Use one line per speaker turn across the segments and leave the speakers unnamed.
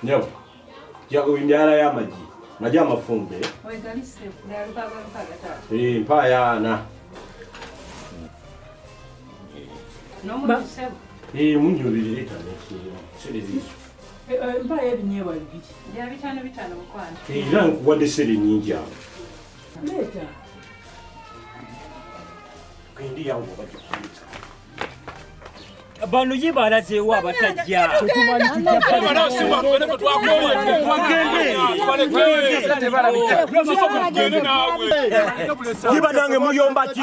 Nyo. Jago indiara ya maji. Maji amafumbe.
Wegalise ndalukaga gatatu.
Mpaya na.
No musebo.
Munyubirire cyane serizizo.
Mpaya ebinyewa bibiri. Ya bitano mukwana.
Era wadde seri nyingi awo.
Leta.
Kandi yawo bajja.
Bano yibala zewa abatajja tutumali tujja
bana simba twende twakoye twagende
Yiba nange muyomba ki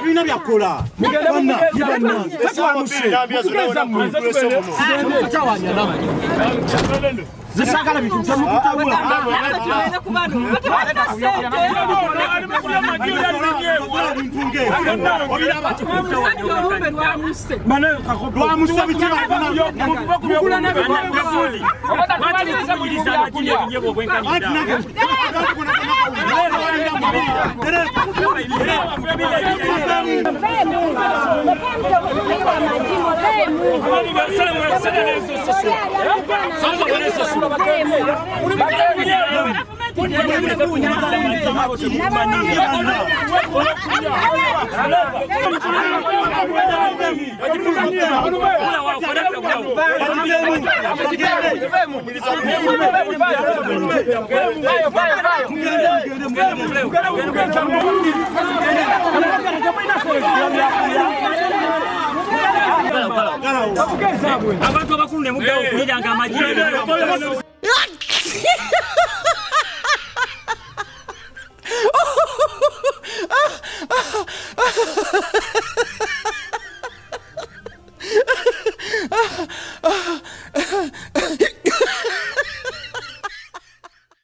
bina byakola zisakala bitu mukutawula
abantu abakulu ne mugabo kuliranga amajire